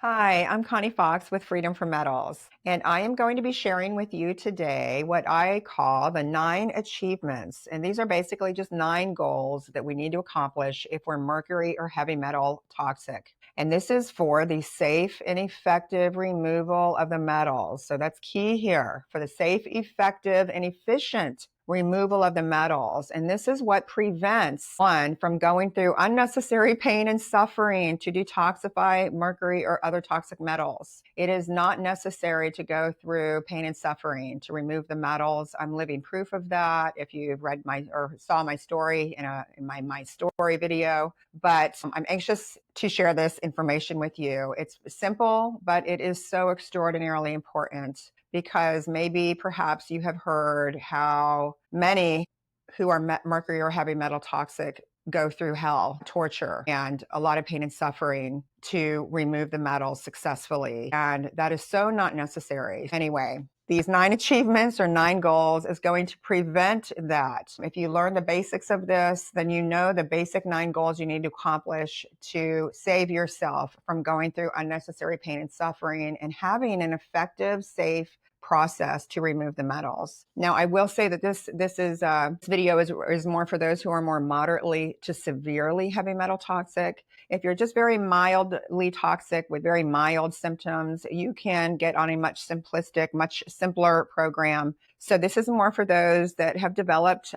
Hi, I'm Connie Fox with Freedom from Metals, and I am going to be sharing with you today what I call the 9 achievements. And these are basically just 9 goals that we need to accomplish if we're mercury or heavy metal toxic. And this is for the safe and effective removal of the metals. So that's key here for the safe, effective, and efficient removal of the metals. And this is what prevents one from going through unnecessary pain and suffering to detoxify mercury or other toxic metals. It is not necessary to go through pain and suffering to remove the metals. I'm living proof of that. If you've read my or saw my story in my story video, but I'm anxious to share this information with you. It's simple, but it is so extraordinarily important because maybe perhaps you have heard how many who are mercury or heavy metal toxic go through hell, torture, and a lot of pain and suffering to remove the metals successfully. And that is so not necessary. Anyway, these 9 achievements or 9 goals is going to prevent that. If you learn the basics of this, then you know the basic 9 goals you need to accomplish to save yourself from going through unnecessary pain and suffering and having an effective, safe process to remove the metals. Now, I will say that this video is more for those who are more moderately to severely heavy metal toxic. If you're just very mildly toxic with very mild symptoms, you can get on a much simpler program. So this is more for those that have developed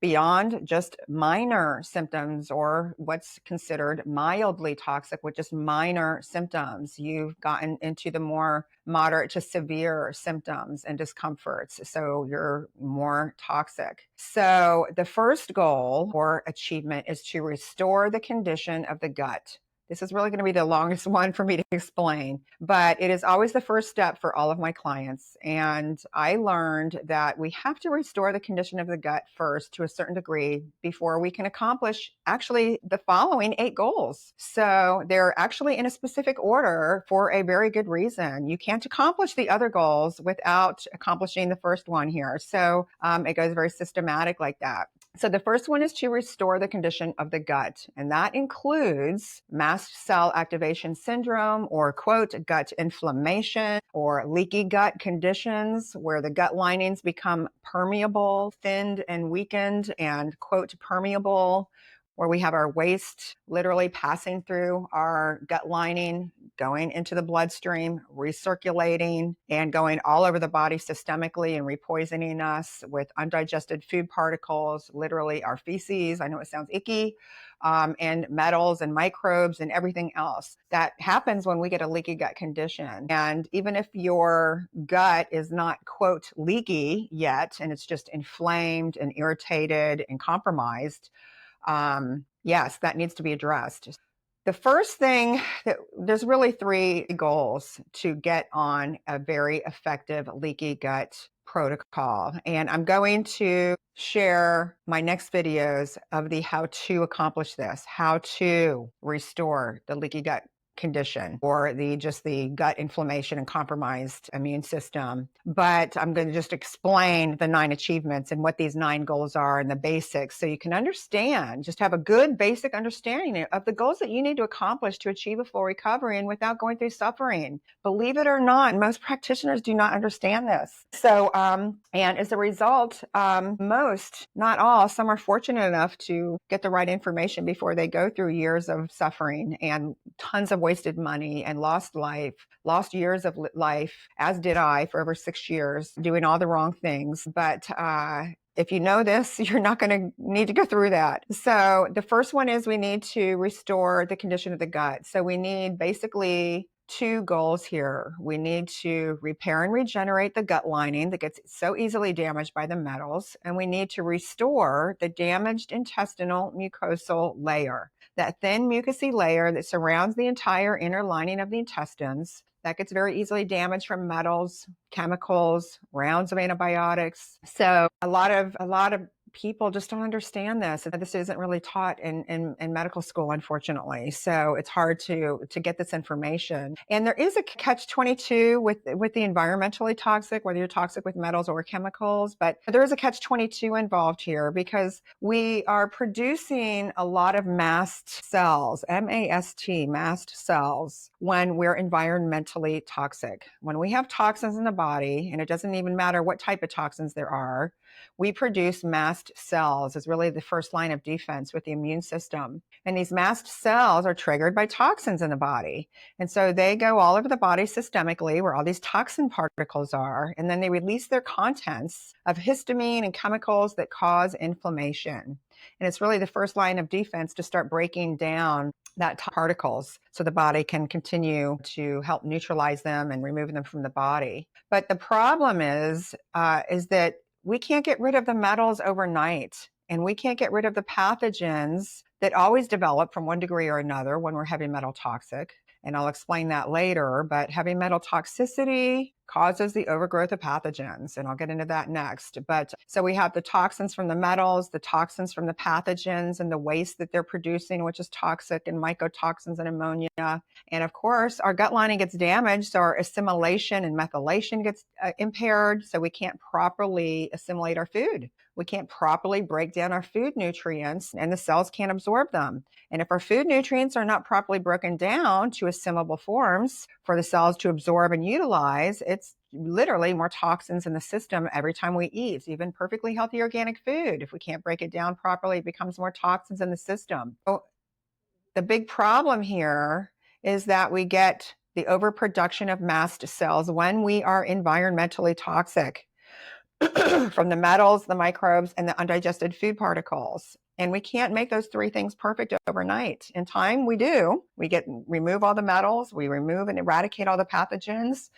beyond just minor symptoms or what's considered mildly toxic with just minor symptoms. You've gotten into the more moderate to severe symptoms and discomforts. So you're more toxic. So the first goal or achievement is to restore the condition of the gut. This is really going to be the longest one for me to explain, but it is always the first step for all of my clients. And I learned that we have to restore the condition of the gut first to a certain degree before we can accomplish actually the following 8 goals. So they're actually in a specific order for a very good reason. You can't accomplish the other goals without accomplishing the first one here. So it goes very systematic like that. So the first one is to restore the condition of the gut, and that includes mast cell activation syndrome or quote gut inflammation or leaky gut conditions where the gut linings become permeable, thinned and weakened and quote permeable, where we have our waste literally passing through our gut lining, going into the bloodstream, recirculating, and going all over the body systemically and repoisoning us with undigested food particles, literally our feces. I know it sounds icky, and metals and microbes and everything else. That happens when we get a leaky gut condition. And even if your gut is not, quote, leaky yet, and it's just inflamed and irritated and compromised, yes, that needs to be addressed. The first thing there's really 3 goals to get on a very effective leaky gut protocol. And I'm going to share my next videos of the how to accomplish this, how to restore the leaky gut condition or the gut inflammation and compromised immune system. But I'm going to just explain the 9 achievements and what these 9 goals are and the basics so you can understand, just have a good basic understanding of the goals that you need to accomplish to achieve a full recovery and without going through suffering. Believe it or not, most practitioners do not understand this. So, and as a result, most, not all, some are fortunate enough to get the right information before they go through years of suffering and tons of wasted money and lost years of life, as did I for over 6 years, doing all the wrong things. But if you know this, you're not going to need to go through that. So the first one is we need to restore the condition of the gut. So we need basically 2 goals here. We need to repair and regenerate the gut lining that gets so easily damaged by the metals, and we need to restore the damaged intestinal mucosal layer, that thin mucousy layer that surrounds the entire inner lining of the intestines that gets very easily damaged from metals, chemicals, rounds of antibiotics. So a lot of people just don't understand this. This isn't really taught in medical school, unfortunately. So it's hard to get this information. And there is a catch-22 with the environmentally toxic, whether you're toxic with metals or chemicals, but there is a catch-22 involved here because we are producing a lot of mast cells, M-A-S-T, mast cells, when we're environmentally toxic. When we have toxins in the body, and it doesn't even matter what type of toxins there are, we produce mast cells as really the first line of defense with the immune system. And these mast cells are triggered by toxins in the body. And so they go all over the body systemically where all these toxin particles are, and then they release their contents of histamine and chemicals that cause inflammation. And it's really the first line of defense to start breaking down that particles so the body can continue to help neutralize them and remove them from the body. But the problem is that we can't get rid of the metals overnight, and we can't get rid of the pathogens that always develop from one degree or another when we're heavy metal toxic. And I'll explain that later, but heavy metal toxicity causes the overgrowth of pathogens, and I'll get into that next. But so we have the toxins from the metals, the toxins from the pathogens, and the waste that they're producing, which is toxic, and mycotoxins and ammonia. And of course, our gut lining gets damaged, so our assimilation and methylation gets impaired, so we can't properly assimilate our food. We can't properly break down our food nutrients, and the cells can't absorb them. And if our food nutrients are not properly broken down to assimilable forms for the cells to absorb and utilize, it's literally more toxins in the system every time we eat. Even perfectly healthy organic food, if we can't break it down properly, it becomes more toxins in the system. So the big problem here is that we get the overproduction of mast cells when we are environmentally toxic from the metals, the microbes, and the undigested food particles. And we can't make those three things perfect overnight. In time, we do. We remove all the metals, we remove and eradicate all the pathogens,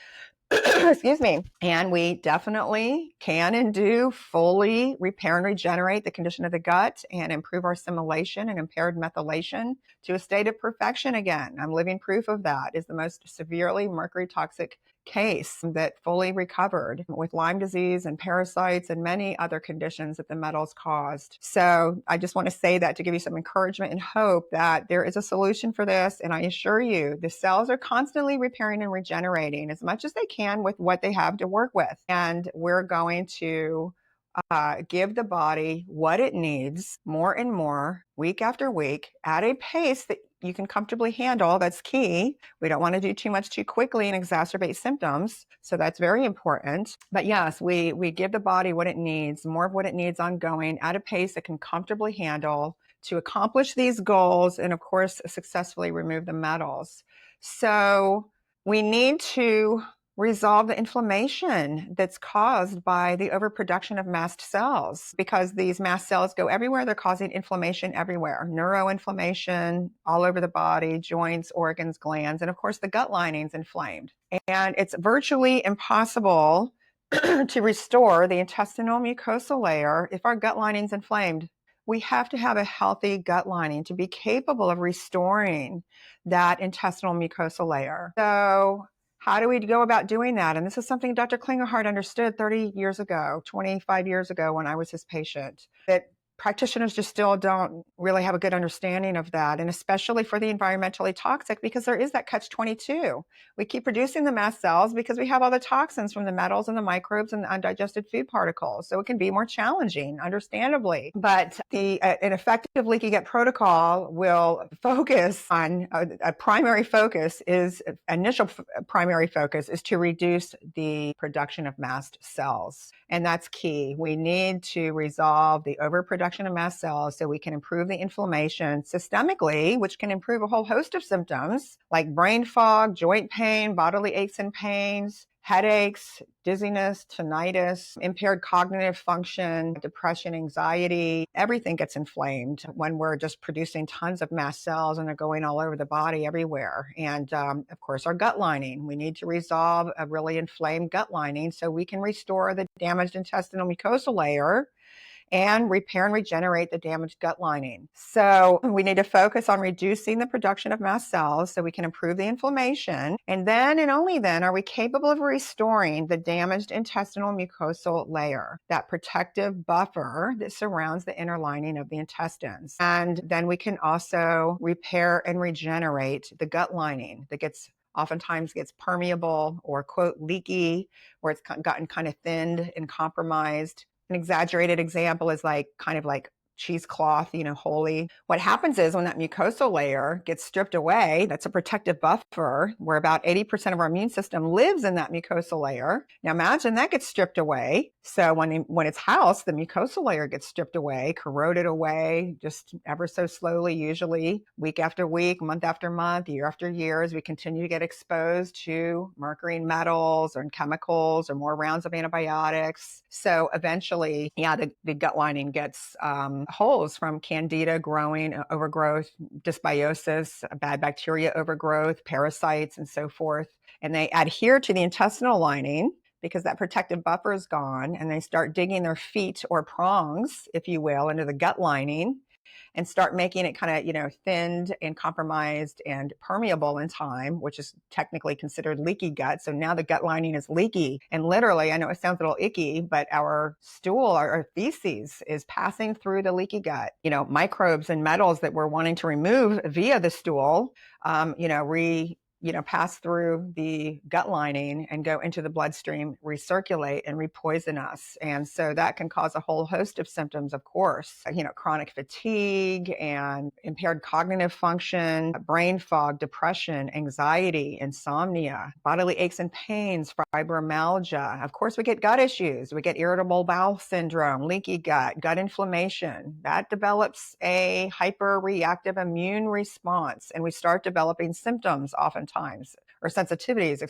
excuse me. And we definitely can and do fully repair and regenerate the condition of the gut and improve our assimilation and impaired methylation to a state of perfection again. I'm living proof of that. Is the most severely mercury toxic case that fully recovered with Lyme disease and parasites and many other conditions that the metals caused. So I just want to say that to give you some encouragement and hope that there is a solution for this. And I assure you, the cells are constantly repairing and regenerating as much as they can with what they have to work with. And we're going to give the body what it needs more and more week after week at a pace that you can comfortably handle. That's key. We don't want to do too much too quickly and exacerbate symptoms. So that's very important. But yes, we give the body what it needs, more of what it needs ongoing at a pace it can comfortably handle to accomplish these goals and, of course, successfully remove the metals. So we need to resolve the inflammation that's caused by the overproduction of mast cells, because these mast cells go everywhere. They're causing inflammation everywhere, neuroinflammation all over the body, joints, organs, glands, and of course the gut lining's inflamed. And it's virtually impossible to restore the intestinal mucosal layer if our gut lining's inflamed. We have to have a healthy gut lining to be capable of restoring that intestinal mucosal layer. So how do we go about doing that? And this is something Dr. Klingelhart understood 30 years ago, 25 years ago when I was his patient, that practitioners just still don't really have a good understanding of that, and especially for the environmentally toxic, because there is that catch-22. We keep producing the mast cells because we have all the toxins from the metals and the microbes and the undigested food particles. So it can be more challenging, understandably. But an effective leaky gut protocol will focus on a primary focus is initial primary focus is to reduce the production of mast cells. And that's key. We need to resolve the overproduction of mast cells so we can improve the inflammation systemically, which can improve a whole host of symptoms like brain fog, joint pain, bodily aches and pains, headaches, dizziness, tinnitus, impaired cognitive function, depression, anxiety. Everything gets inflamed when we're just producing tons of mast cells and they're going all over the body everywhere. And of course, our gut lining. We need to resolve a really inflamed gut lining so we can restore the damaged intestinal mucosal layer and repair and regenerate the damaged gut lining. So we need to focus on reducing the production of mast cells so we can improve the inflammation. And then and only then are we capable of restoring the damaged intestinal mucosal layer, that protective buffer that surrounds the inner lining of the intestines. And then we can also repair and regenerate the gut lining that oftentimes gets permeable or, quote, leaky, where it's gotten kind of thinned and compromised. An exaggerated example is kind of like cheesecloth, holy. What happens is when that mucosal layer gets stripped away, that's a protective buffer where about 80% of our immune system lives in that mucosal layer. Now imagine that gets stripped away. So when it's housed, the mucosal layer gets stripped away, corroded away, just ever so slowly, usually week after week, month after month, year after year, as we continue to get exposed to mercury and metals or chemicals or more rounds of antibiotics. So eventually, the gut lining gets holes from candida growing, overgrowth, dysbiosis, bad bacteria overgrowth, parasites, and so forth. And they adhere to the intestinal lining because that protective buffer is gone, and they start digging their feet or prongs, if you will, into the gut lining and start making it kind of, thinned and compromised and permeable in time, which is technically considered leaky gut. So now the gut lining is leaky. And literally, I know it sounds a little icky, but our stool, our feces is passing through the leaky gut. Microbes and metals that we're wanting to remove via the stool, pass through the gut lining and go into the bloodstream, recirculate and repoison us. And so that can cause a whole host of symptoms, of course, chronic fatigue and impaired cognitive function, brain fog, depression, anxiety, insomnia, bodily aches and pains, fibromyalgia. Of course, we get gut issues. We get irritable bowel syndrome, leaky gut, gut inflammation. That develops a hyperreactive immune response, and we start developing symptoms oftentimes, or sensitivities,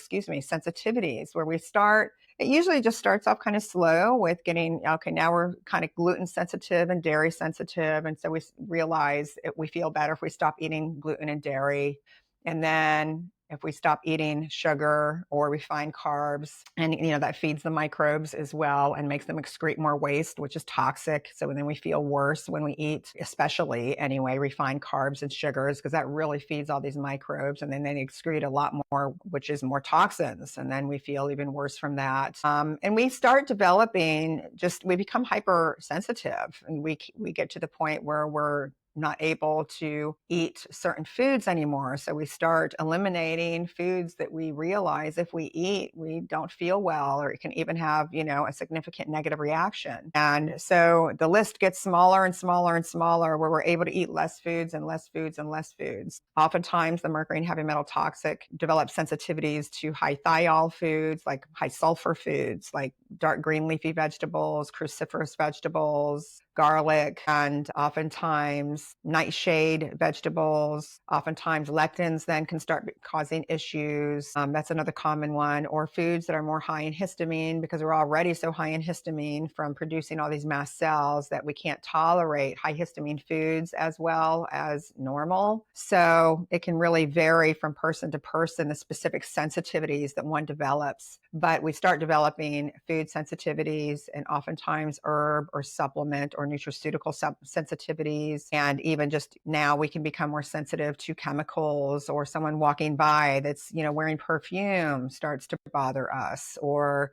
where it usually just starts off kind of slow with now we're kind of gluten sensitive and dairy sensitive. And so we realize we feel better if we stop eating gluten and dairy. And then if we stop eating sugar or refined carbs, and that feeds the microbes as well and makes them excrete more waste, which is toxic. So then we feel worse when we eat, especially anyway, refined carbs and sugars, because that really feeds all these microbes, and then they excrete a lot more, which is more toxins, and then we feel even worse from that. And we start developing we become hypersensitive, and we get to the point where we're not able to eat certain foods anymore. So we start eliminating foods that we realize if we eat, we don't feel well, or it can even have, a significant negative reaction. And so the list gets smaller and smaller and smaller, where we're able to eat less foods and less foods and less foods. Oftentimes the mercury and heavy metal toxic develop sensitivities to high thiol foods, like high sulfur foods, like dark green leafy vegetables, cruciferous vegetables, garlic, and oftentimes nightshade vegetables. Oftentimes lectins then can start causing issues. That's another common one. Or foods that are more high in histamine, because we're already so high in histamine from producing all these mast cells that we can't tolerate high histamine foods as well as normal. So it can really vary from person to person, the specific sensitivities that one develops. But we start developing food sensitivities, and oftentimes herb or supplement or nutraceutical sensitivities. And even just now we can become more sensitive to chemicals, or someone walking by that's, wearing perfume starts to bother us, or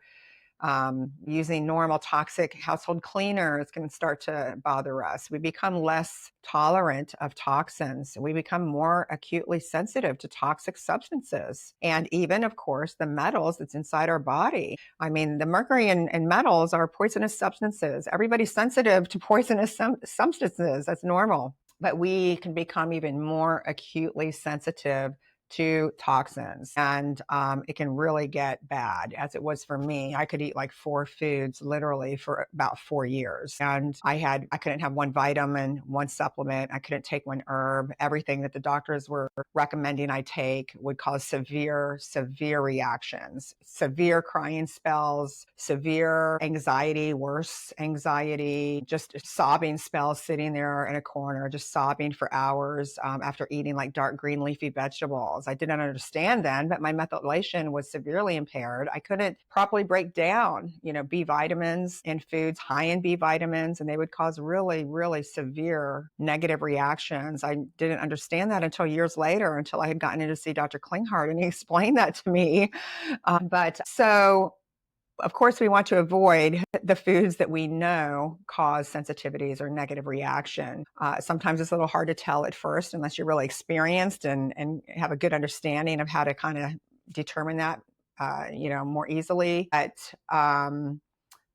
using normal toxic household cleaners can start to bother us. We become less tolerant of toxins. We become more acutely sensitive to toxic substances, and even, of course, the metals that's inside our body. I mean, the mercury and metals are poisonous substances. Everybody's sensitive to poisonous substances. That's normal. But we can become even more acutely sensitive to toxins, and it can really get bad, as it was for me. I could eat like 4 foods literally for about 4 years, and I couldn't have one vitamin, one supplement, I couldn't take one herb. Everything that the doctors were recommending I take would cause severe reactions, severe crying spells, severe anxiety, worse anxiety, just sobbing spells, sitting there in a corner just sobbing for hours after eating like dark green leafy vegetables. cells. I didn't understand then, but my methylation was severely impaired. I couldn't properly break down, B vitamins in foods high in B vitamins, and they would cause really, really severe negative reactions. I didn't understand that until years later, until I had gotten in to see Dr. Klinghardt, and he explained that to me. But so of course, we want to avoid the foods that we know cause sensitivities or negative reaction. Sometimes it's a little hard to tell at first unless you're really experienced and have a good understanding of how to kind of determine that, more easily. But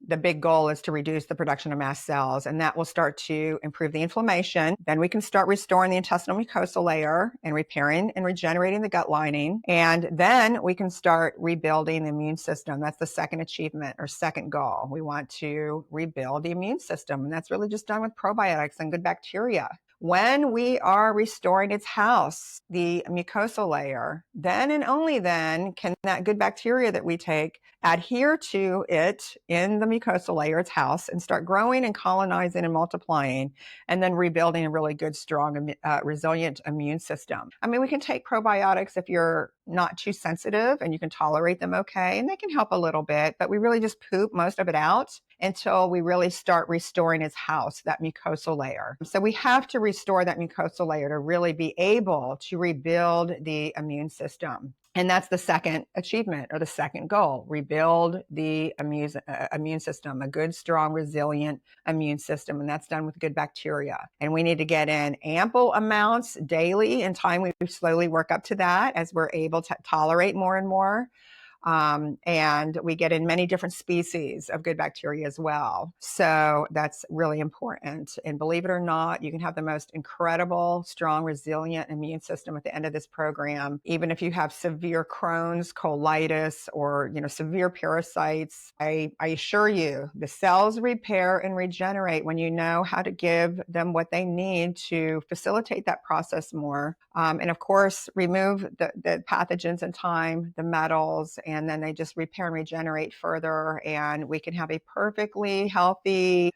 the big goal is to reduce the production of mast cells, and that will start to improve the inflammation. Then we can start restoring the intestinal mucosal layer and repairing and regenerating the gut lining. And then we can start rebuilding the immune system. That's the second achievement or second goal. We want to rebuild the immune system, and that's really just done with probiotics and good bacteria. When we are restoring its house, the mucosal layer, then and only then can that good bacteria that we take adhere to it in the mucosal layer, its house, and start growing and colonizing and multiplying, and then rebuilding a really good, strong, resilient immune system. I mean, we can take probiotics if you're not too sensitive and you can tolerate them okay, and they can help a little bit, but we really just poop most of it out until we really start restoring its house, that mucosal layer. So we have to restore that mucosal layer to really be able to rebuild the immune system. And that's the second achievement or the second goal, rebuild the immune system, a good, strong, resilient immune system. And that's done with good bacteria. And we need to get in ample amounts daily. In time, we slowly work up to that as we're able to tolerate more and more. And we get in many different species of good bacteria as well. So that's really important. And believe it or not, you can have the most incredible, strong, resilient immune system at the end of this program. Even if you have severe Crohn's, colitis, or severe parasites, I assure you, the cells repair and regenerate when you know how to give them what they need to facilitate that process more. And of course, remove the pathogens in time, the metals, and then they just repair and regenerate further, and we can have a perfectly healthy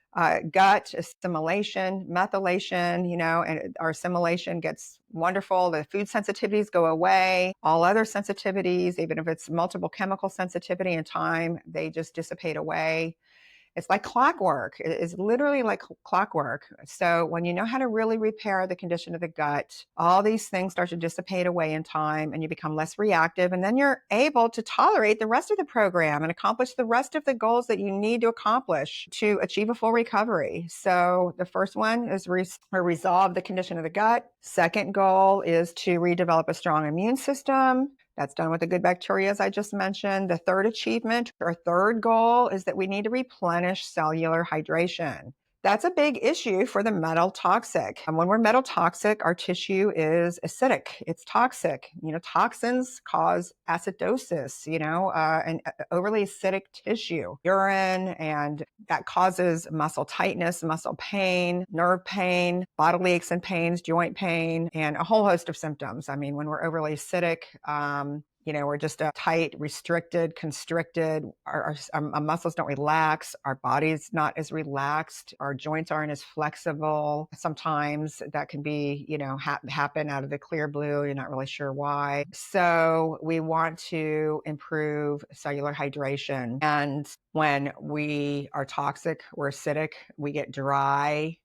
gut assimilation, methylation, and our assimilation gets wonderful. The food sensitivities go away. All other sensitivities, even if it's multiple chemical sensitivity in time, they just dissipate away. It's like clockwork. It is literally like clockwork. So when you know how to really repair the condition of the gut, all these things start to dissipate away in time and you become less reactive. And then you're able to tolerate the rest of the program and accomplish the rest of the goals that you need to accomplish to achieve a full recovery. So the first one is resolve the condition of the gut. Second goal is to redevelop a strong immune system. That's done with the good bacteria, as I just mentioned. The third achievement or third goal is that we need to replenish cellular hydration. That's a big issue for the metal toxic. And when we're metal toxic, our tissue is acidic. It's toxic. Toxins cause acidosis, and overly acidic tissue, urine, and that causes muscle tightness, muscle pain, nerve pain, bodily aches and pains, joint pain, and a whole host of symptoms. I mean, when we're overly acidic, we're just tight, restricted, constricted. Our muscles don't relax. Our body's not as relaxed. Our joints aren't as flexible. Sometimes that can be, happen out of the clear blue. You're not really sure why. So we want to improve cellular hydration. And when we are toxic, we're acidic, we get dry.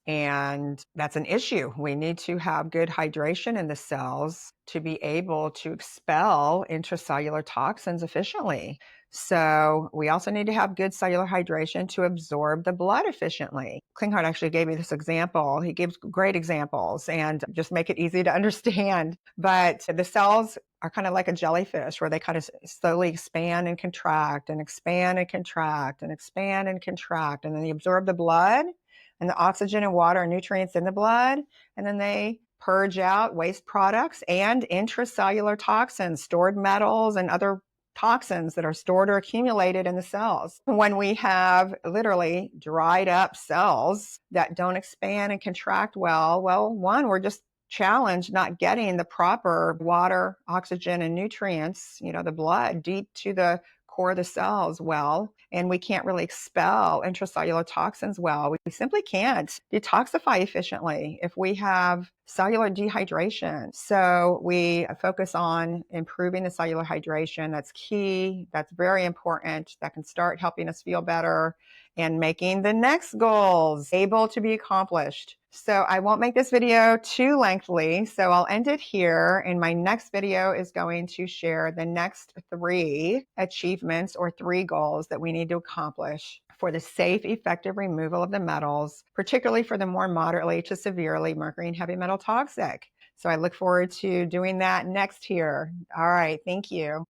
And that's an issue. We need to have good hydration in the cells to be able to expel intracellular toxins efficiently. So we also need to have good cellular hydration to absorb the blood efficiently. Klinghardt actually gave me this example. He gives great examples and just make it easy to understand. But the cells are kind of like a jellyfish where they kind of slowly expand and contract and expand and contract and expand and contract. And then they absorb the blood and the oxygen and water and nutrients in the blood, and then they purge out waste products and intracellular toxins, stored metals and other toxins that are stored or accumulated in the cells. When we have literally dried up cells that don't expand and contract well, one, we're just challenged not getting the proper water, oxygen, and nutrients, the blood deep to the core of the cells well, and we can't really expel intracellular toxins well. We simply can't detoxify efficiently if we have cellular dehydration. So we focus on improving the cellular hydration. That's key. That's very important. That can start helping us feel better and making the next goals able to be accomplished. So I won't make this video too lengthy, so I'll end it here. And my next video is going to share the next 3 achievements or 3 goals that we need to accomplish for the safe, effective removal of the metals, particularly for the more moderately to severely mercury and heavy metal toxic. So I look forward to doing that next here. All right, thank you.